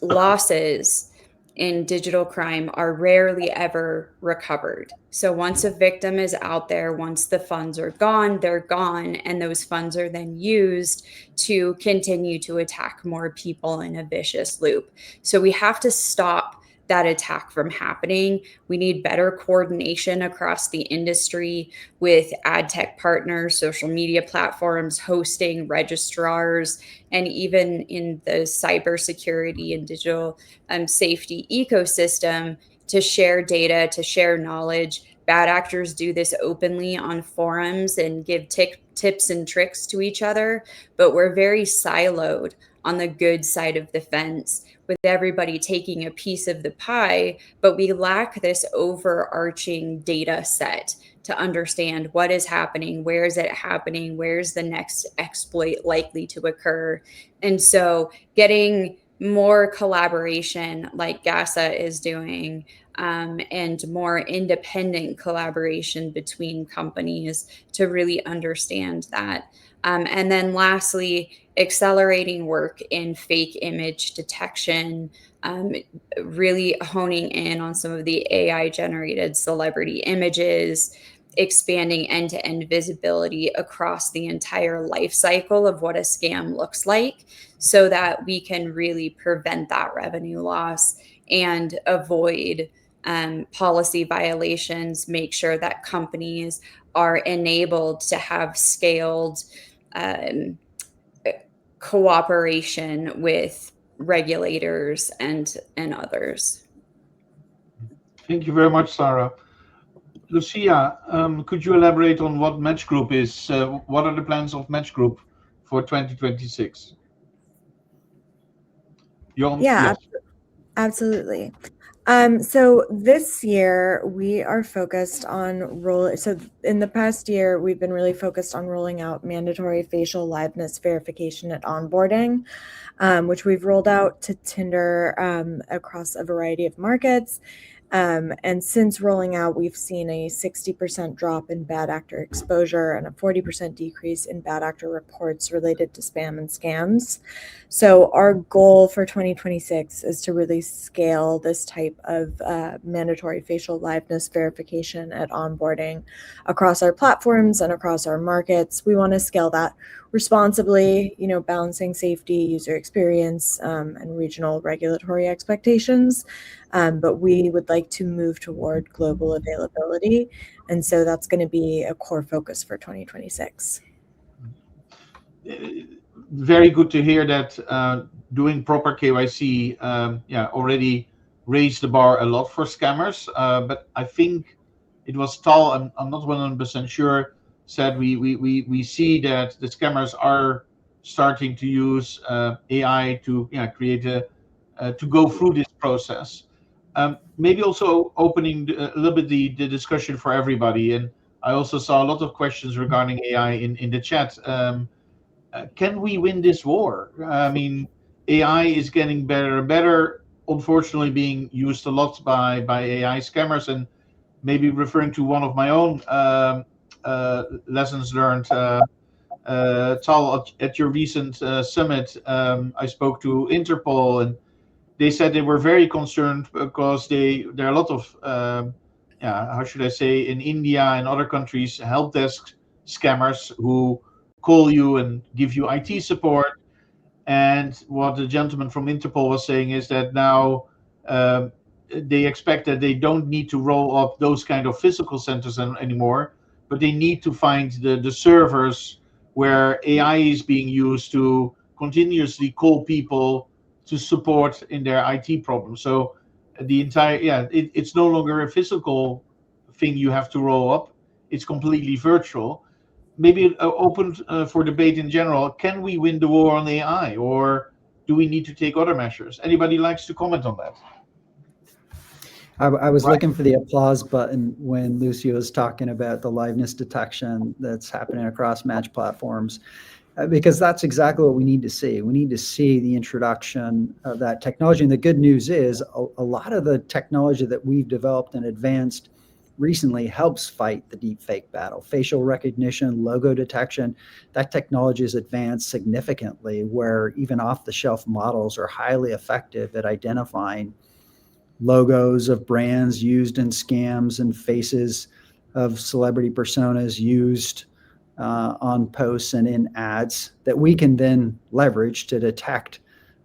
losses in digital crime are rarely ever recovered. So once a victim is out there, once the funds are gone, they're gone, and those funds are then used to continue to attack more people in a vicious loop. So we have to stop that attack from happening. We need better coordination across the industry with ad tech partners, social media platforms, hosting, registrars, and even in the cybersecurity and digital safety ecosystem to share data, to share knowledge. Bad actors do this openly on forums and give tips and tricks to each other, but we're very siloed on the good side of the fence, with everybody taking a piece of the pie, but we lack this overarching data set to understand what is happening, where is it happening, where's the next exploit likely to occur. And so getting more collaboration like GASA is doing, and more independent collaboration between companies to really understand that. And then lastly, accelerating work in fake image detection, really honing in on some of the AI generated celebrity images, expanding end-to-end visibility across the entire life cycle of what a scam looks like, so that we can really prevent that revenue loss and avoid policy violations, make sure that companies are enabled to have scaled cooperation with regulators and others. Thank you very much, Sarah. Lucia, could you elaborate on what Match Group is? What are the plans of Match Group for 2026? Yeah, absolutely. So this year we are focused on So in the past year, we've been really focused on rolling out mandatory facial liveness verification at onboarding, which we've rolled out to Tinder across a variety of markets. And since rolling out, we've seen a 60% drop in bad actor exposure and a 40% decrease in bad actor reports related to spam and scams. So our goal for 2026 is to really scale this type of mandatory facial liveness verification at onboarding across our platforms and across our markets. We want to scale that responsibly, balancing safety, user experience, and regional regulatory expectations. But we would like to move toward global availability. And so that's going to be a core focus for 2026. Very good to hear that doing proper KYC already raised the bar a lot for scammers. But I think it was Tal, I'm not 100% sure, said we see that the scammers are starting to use AI to create to go through this process. Maybe also opening a little bit the discussion for everybody. And I also saw a lot of questions regarding AI in the chat. Can we win this war? I mean, AI is getting better and better, unfortunately being used a lot by AI scammers. And maybe referring to one of my own lessons learned, Tal, at your recent summit, I spoke to Interpol, and they said they were very concerned because there are a lot of, how should I say, in India and other countries, help desk scammers who call you and give you IT support. And what the gentleman from Interpol was saying is that now they expect that they don't need to roll up those kind of physical centers anymore, but they need to find the servers where AI is being used to continuously call people to support in their IT problems. So the entire, it's no longer a physical thing you have to roll up. It's completely virtual. Maybe open for debate in general. Can we win the war on AI, or do we need to take other measures? Anybody likes to comment on that? I was looking for the applause button when Lucia was talking about the liveness detection that's happening across Match platforms, because that's exactly what we need to see. We need to see the introduction of that technology. And the good news is a lot of the technology that we've developed and advanced recently helps fight the deepfake battle. Facial recognition, logo detection, that technology has advanced significantly, where even off-the-shelf models are highly effective at identifying logos of brands used in scams and faces of celebrity personas used on posts and in ads that we can then leverage to detect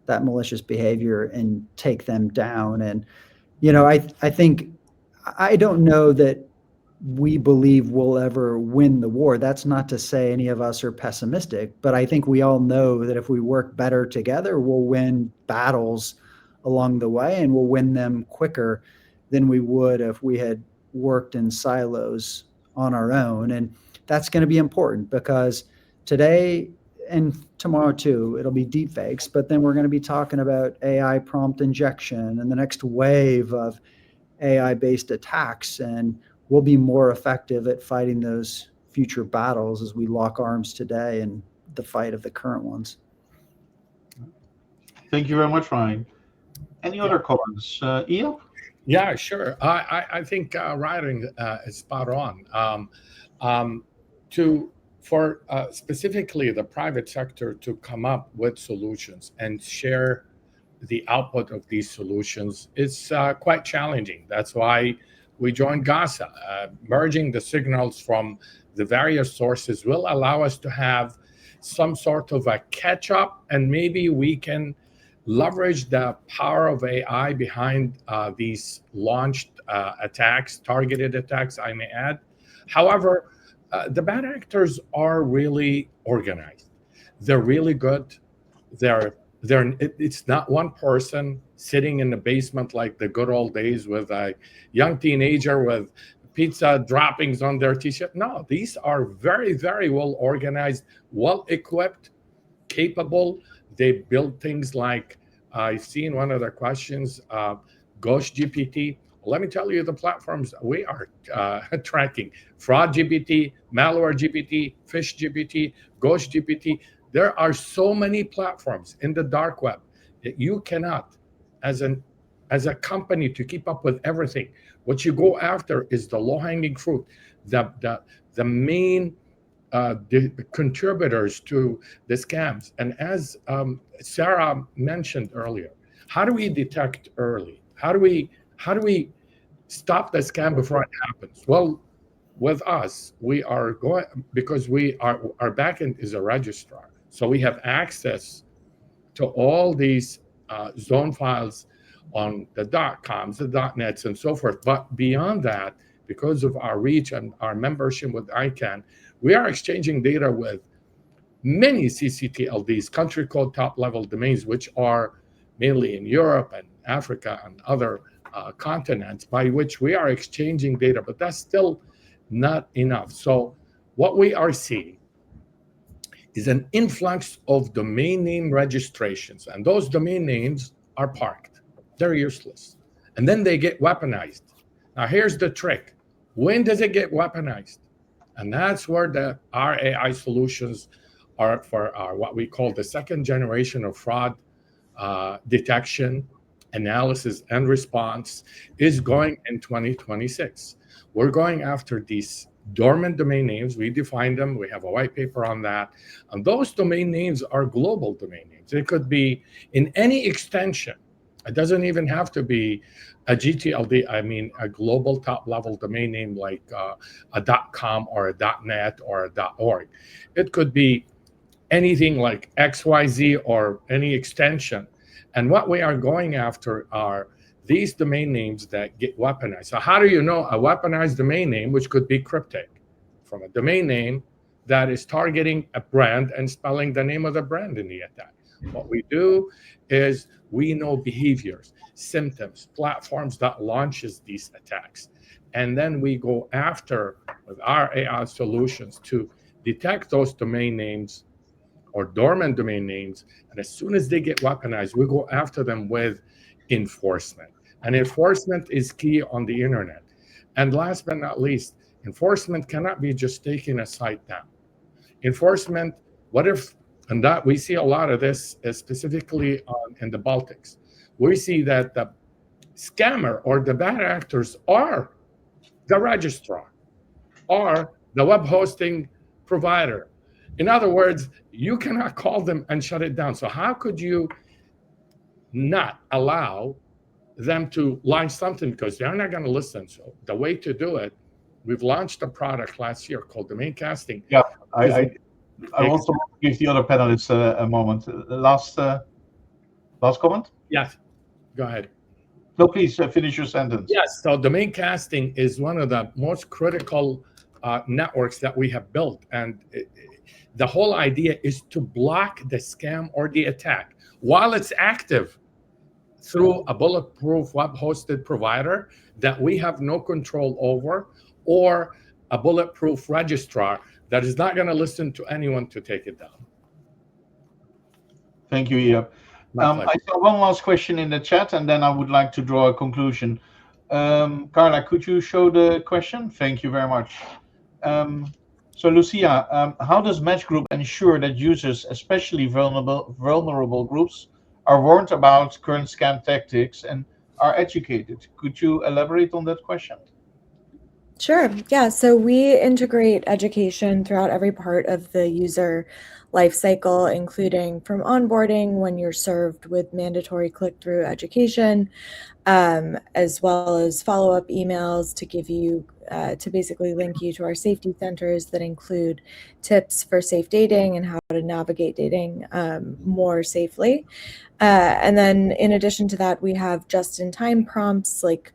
that malicious behavior and take them down. And, I think, I don't know that we believe we'll ever win the war. That's not to say any of us are pessimistic, but I think we all know that if we work better together, we'll win battles along the way, and we'll win them quicker than we would if we had worked in silos on our own. And that's going to be important, because today and tomorrow too, it'll be deepfakes, but then we're going to be talking about AI prompt injection and the next wave of AI-based attacks, and we'll be more effective at fighting those future battles as we lock arms today in the fight of the current ones. Thank you very much, Ryan. Any other comments? Ihab? Yeah, sure. I think Ryan is spot on. For specifically the private sector to come up with solutions and share the output of these solutions is quite challenging. That's why we joined GASA. Merging the signals from the various sources will allow us to have some sort of a catch-up, and maybe we can leverage the power of AI behind these launched attacks, targeted attacks, I may add. However, the bad actors are really organized. They're really good. It's not one person sitting in the basement like the good old days with a young teenager with pizza droppings on their t-shirt. No, these are very, very well organized, well equipped, capable. They build things like, I've seen one of the questions, Ghost GPT. Let me tell you the platforms we are tracking: Fraud GPT, Malware GPT, Fish GPT, Ghost GPT. There are so many platforms in the dark web that you cannot, as a company, to keep up with everything. What you go after is the low-hanging fruit, the main the contributors to the scams. And as Sarah mentioned earlier, how do we detect early? How do we stop the scam before it happens? Well, with us, we are going, because our backend is a registrar, so we have access to all these zone files on the .coms, the .nets, and so forth. But beyond that, because of our reach and our membership with ICANN, we are exchanging data with many CCTLDs, country code top-level domains, which are mainly in Europe and Africa and other continents, by which we are exchanging data. But that's still not enough. So what we are seeing is an influx of domain name registrations, and those domain names are parked. They're useless. And then they get weaponized. Now, here's the trick. When does it get weaponized? And that's where our AI solutions are for what we call the second generation of fraud detection, analysis, and response is going in 2026. We're going after these dormant domain names. We define them. We have a white paper on that. And those domain names are global domain names. It could be in any extension. It doesn't even have to be a GTLD, I mean, a global top-level domain name like a .com or a .net or a .org. It could be anything like XYZ or any extension. And what we are going after are these domain names that get weaponized. So how do you know a weaponized domain name, which could be cryptic, from a domain name that is targeting a brand and spelling the name of the brand in the attack? What we do is we know behaviors, symptoms, platforms that launches these attacks. And then we go after, with our AI solutions, to detect those domain names or dormant domain names. And as soon as they get weaponized, we go after them with enforcement. And enforcement is key on the internet. And last but not least, enforcement cannot be just taking a site down. Enforcement, what if, and that we see a lot of this specifically in the Baltics. We see that the scammer or the bad actors are the registrar or the web hosting provider. In other words, you cannot call them and shut it down. So how could you not allow them to launch something, because they're not going to listen? So the way to do it, we've launched a product last year called domain casting. Yeah, I also want to give the other panelists a moment. Last comment? Yes, go ahead. No, please finish your sentence. Yes, so domain casting is one of the most critical networks that we have built. And the whole idea is to block the scam or the attack while it's active through a bulletproof web-hosted provider that we have no control over, or a bulletproof registrar that is not going to listen to anyone to take it down. Thank you, Ihab. I saw one last question in the chat, and then I would like to draw a conclusion. Carla, could you show the question? Thank you very much. So, Lucia, how does Match Group ensure that users, especially vulnerable groups, are warned about current scam tactics and are educated? Could you elaborate on that question? Sure. Yeah. So we integrate education throughout every part of the user lifecycle, including from onboarding when you're served with mandatory click-through education, as well as follow-up emails to give you, to basically link you to our safety centers that include tips for safe dating and how to navigate dating more safely. And then in addition to that, we have just-in-time prompts, like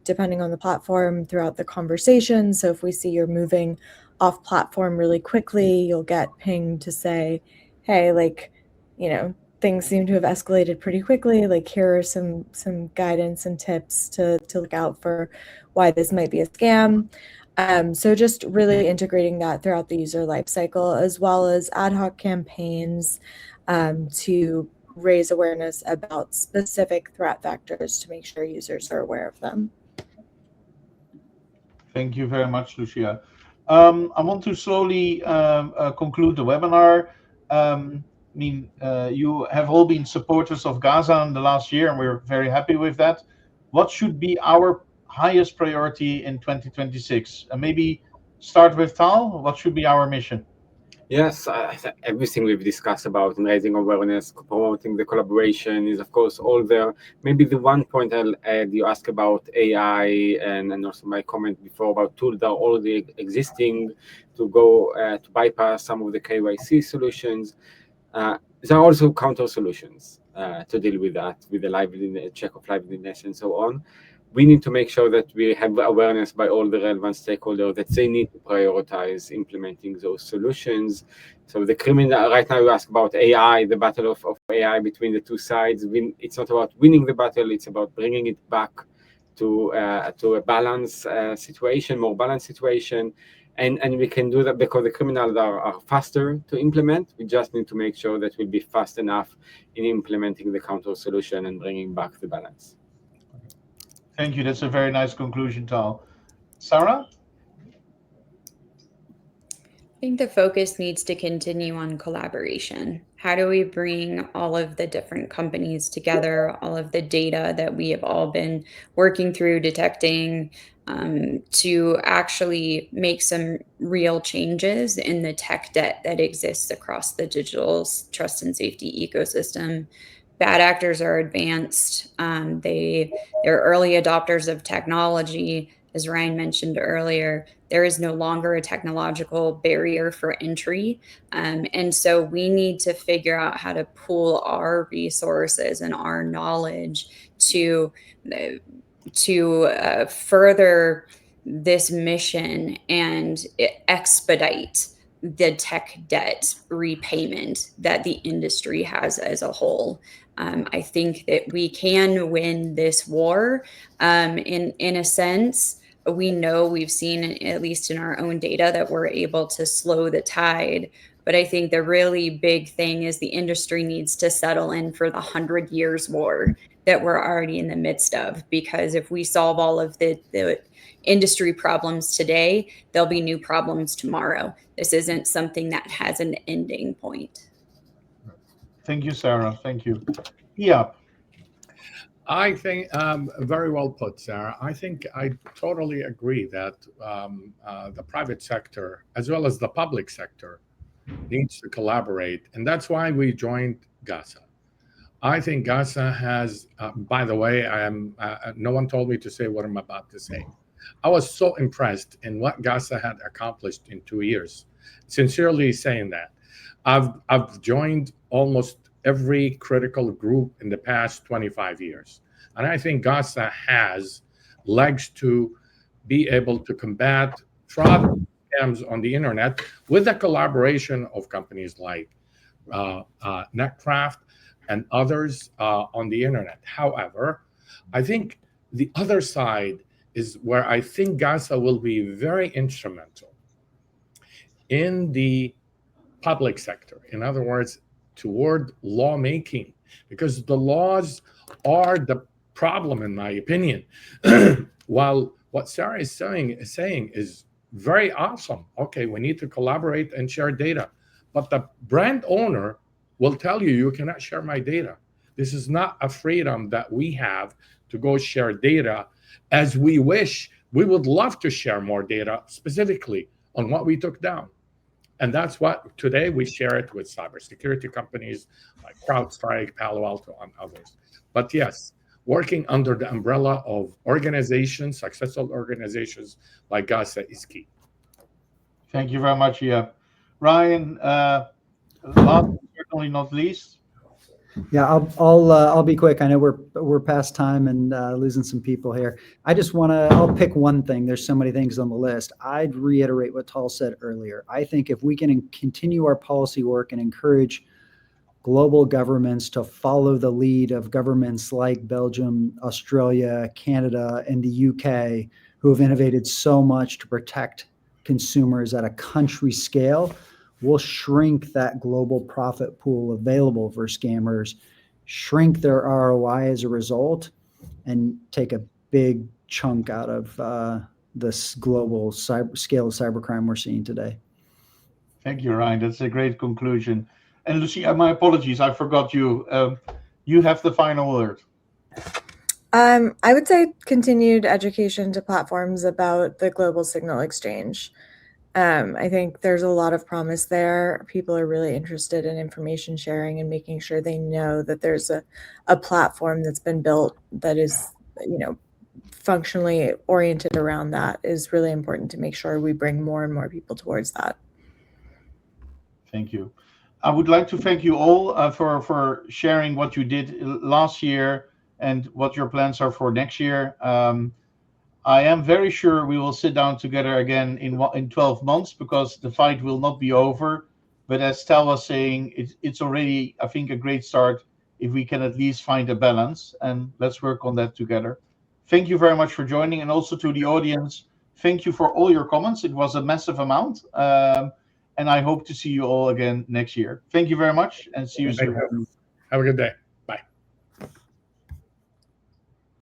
depending on the platform throughout the conversation. So if we see you're moving off platform really quickly, you'll get pinged to say, hey, like, you know, things seem to have escalated pretty quickly. Like, here are some guidance and tips to look out for why this might be a scam. So just really integrating that throughout the user lifecycle, as well as ad hoc campaigns to raise awareness about specific threat vectors to make sure users are aware of them. Thank you very much, Lucia. I want to slowly conclude the webinar. You have all been supporters of GASA in the last year, and we're very happy with that. What should be our highest priority in 2026? Maybe start with Tal. What should be our mission? Yes, everything we've discussed about raising awareness, promoting the collaboration is, of course, all there. Maybe the one point I'll add, you ask about AI and also my comment before about tools that are already existing to go to bypass some of the KYC solutions. There are also counter solutions to deal with that, with the liveness, check of liveness and so on. We need to make sure that we have awareness by all the relevant stakeholders that they need to prioritize implementing those solutions. So the criminal, right now you ask about AI, the battle of AI between the two sides. It's not about winning the battle, it's about bringing it back to a balanced situation, more balanced situation. And we can do that because the criminals are faster to implement. We just need to make sure that we'll be fast enough in implementing the counter solution and bringing back the balance. Thank you. That's a very nice conclusion, Tal. Sarah? I think the focus needs to continue on collaboration. How do we bring all of the different companies together, all of the data that we have all been working through, detecting, to actually make some real changes in the tech debt that exists across the digital trust and safety ecosystem? Bad actors are advanced. They're early adopters of technology. As Ryan mentioned earlier, there is no longer a technological barrier for entry. And so we need to figure out how to pool our resources and our knowledge to further this mission and expedite the tech debt repayment that the industry has as a whole. I think that we can win this war. In a sense, we know we've seen, at least in our own data, that we're able to slow the tide. But I think the really big thing is the industry needs to settle in for the 100 years war that we're already in the midst of. Because if we solve all of the industry problems today, there'll be new problems tomorrow. This isn't something that has an ending point. Thank you, Sarah. Thank you. Yeah. I think very well put, Sarah. I think I totally agree that the private sector, as well as the public sector, needs to collaborate, and that's why we joined GASA. I think GASA has, by the way, no one told me to say what I'm about to say. I was so impressed in what GASA had accomplished in 2 years. Sincerely saying that. I've joined almost every critical group in the past 25 years. And I think GASA has legs to be able to combat fraud scams on the internet with the collaboration of companies like Netcraft and others on the internet. However, I think the other side is where I think GASA will be very instrumental in the public sector. In other words, toward lawmaking, because the laws are the problem, in my opinion. While what Sarah is saying is very awesome. Okay, we need to collaborate and share data, but the brand owner will tell you cannot share my data. This is not a freedom that we have to go share data as we wish. We would love to share more data specifically on what we took down. And that's what today we share it with cybersecurity companies like CrowdStrike, Palo Alto, and others. But yes, working under the umbrella of organizations, successful organizations like GASA is key. Thank you very much, Ihab. Ryan, last but certainly not least. Yeah, I'll be quick. I know we're past time and losing some people here. I'll pick one thing. There's so many things on the list. I'd reiterate what Tal said earlier. I think if we can continue our policy work and encourage global governments to follow the lead of governments like Belgium, Australia, Canada, and the UK, who have innovated so much to protect consumers at a country scale, we'll shrink that global profit pool available for scammers, shrink their ROI as a result, and take a big chunk out of this global scale of cybercrime we're seeing today. Thank you, Ryan. That's a great conclusion. And Lucia, my apologies, I forgot you. You have the final word. I would say continued education to platforms about the global signal exchange. I think there's a lot of promise there. People are really interested in information sharing and making sure they know that there's a platform that's been built that is, functionally oriented around that is really important to make sure we bring more and more people towards that. Thank you. I would like to thank you all for sharing what you did last year and what your plans are for next year. I am very sure we will sit down together again in 12 months because the fight will not be over. But as Tal was saying, it's already, I think, a great start if we can at least find a balance, and let's work on that together. Thank you very much for joining, and also to the audience, thank you for all your comments. It was a massive amount, and I hope to see you all again next year. Thank you very much, and see you soon. Have a good day.